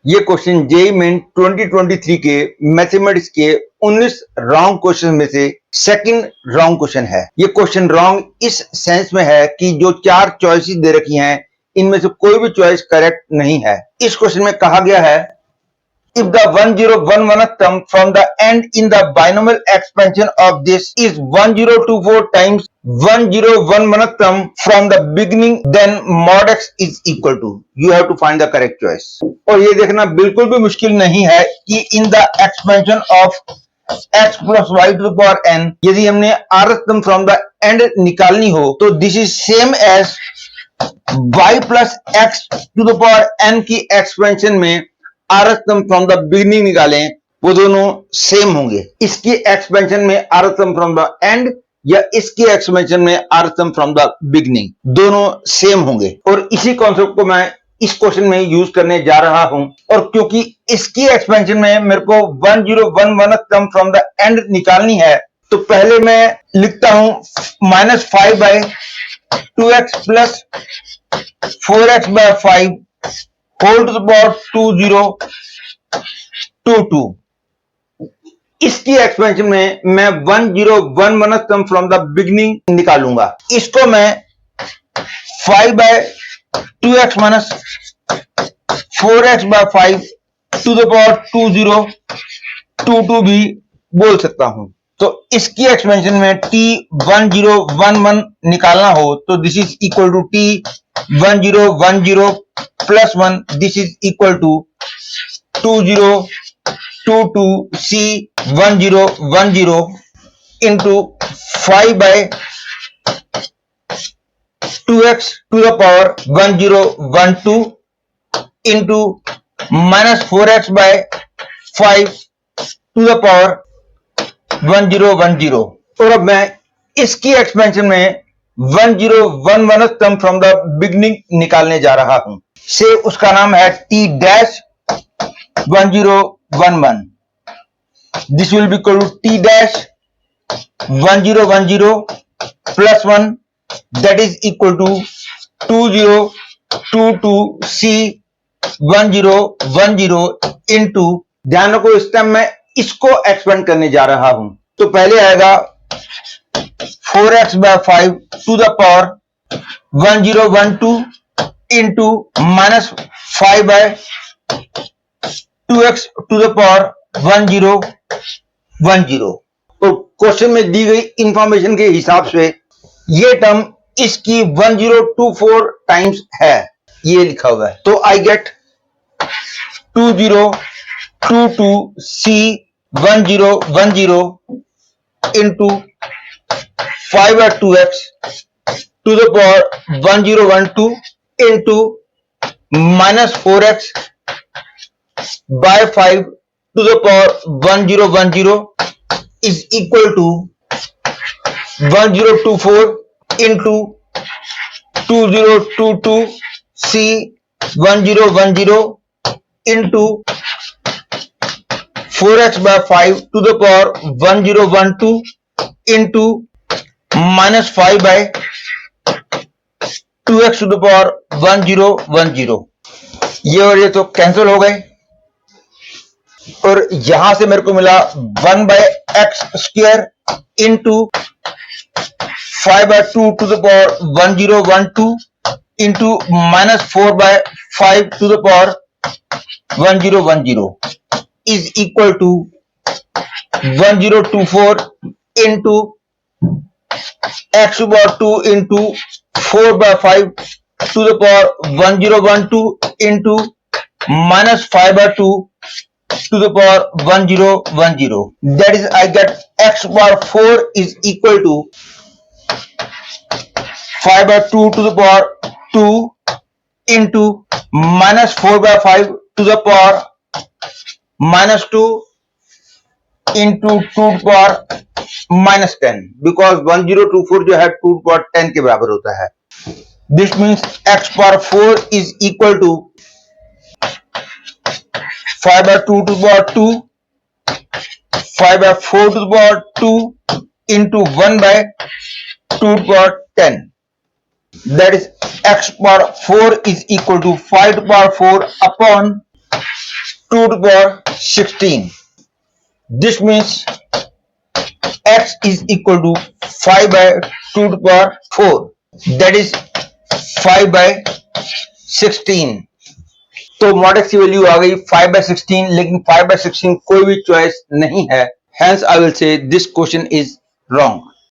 ये question JEE main 2023 के mathematics के 19 रॉन्ग क्वेश्चन में से सेकंड रॉन्ग क्वेश्चन है। ये क्वेश्चन रॉन्ग इस सेंस में है कि जो 4 चॉइसेस दे रखी हैं इनमें से कोई भी चॉइस करेक्ट नहीं है। इस क्वेश्चन में कहा गया है if the 1011th term from the end in the binomial expansion of this is 1024 times 1011th term from the beginning, then mod x is equal to, you have to find the correct choice। और ये देखना बिल्कुल भी मुश्किल नहीं है कि in the expansion of x plus y to the power n, यदि हमने rth term from the end निकालनी हो तो this is same as y plus x to the power n की एक्सपेंशन में rth term from the beginning निकालें, वो दोनों सेम होंगे। इसकी एक्सपेंशन में rth term from the end या इसकी एक्सपेंशन में rth term from the beginning, दोनों सेम होंगे। और इसी कॉन्सेप्ट को मैं इस क्वेश्चन में यूज करने जा रहा हूं। और क्योंकि इसकी एक्सपेंशन में मेरे को 1011 टर्म फ्रॉम द एंड निकालनी है, तो पहले मैं लिखता हूं -5/2x plus 4x/5 whole to the power 2022। इसकी एक्सपेंशन में मैं 1011 टर्म फ्रॉम द बिगिनिंग निकालूंगा। इसको मैं 5/2x minus 4x/5 to the power 2022 भी बोल सकता हूं। तो इसकी एक्सपेंशन में t1011 निकालना हो तो this is equal to t1010 plus 1, this is equal to 2022c1010 into 5/2x to the power 1012 into -4x/5 to the power 1010। और अब मैं इसकी एक्सपेंशन में 1011 टर्म फ्रॉम द बिगिनिंग निकालने जा रहा हूं। से उसका नाम है t-1011। This will be equal to t-1010 plus 1, that is equal to 2022c1010 into, ध्यान रखो इस टाइम मैं इसको एक्सपेंड करने जा रहा हूं। तो पहले आएगा 4x/5 to the power 1012 into -5/2x to the power 1010। तो क्वेश्चन में दी गई इंफॉर्मेशन के हिसाब से ये टर्म इसकी 1024 टाइम्स है, ये लिखा हुआ है। तो I get 2022c1010 into 5/2x to the power 1012 into -4x/5 to the power 1010 is equal to 1024 into 2022c1010 into 4x/5 to the power 1012 into -5/2x to the power 1010। ये और ये तो कैंसिल हो गए और यहां से मेरे को मिला 1/x² into 5/2 to the power 1012 into -4/5 to the power 1010 is equal to 1024 into x to the power 2 into 4/5 to the power 1012 into -5/2 to the power 1010. That is, I get x power 4 is equal to 5/2 to the power 2 into -4/5 to the power -2 into 2 to the power -10, because 1024 जो है 2 to the power 10 के बराबर होता है। This means x power 4 is equal to 5/2 to the power 2, 5/4 to the power 2 into 1/2 to the power 10. That is, x power 4 is equal to 5 to the power 4 upon 2 to the power 16. This means x is equal to 5 by 2 to the power 4. That is 5 by 16. तो mod x की value आ गई 5 by 16, लेकिन 5 by 16 कोई भी choice नहीं है. Hence I will say this question is wrong.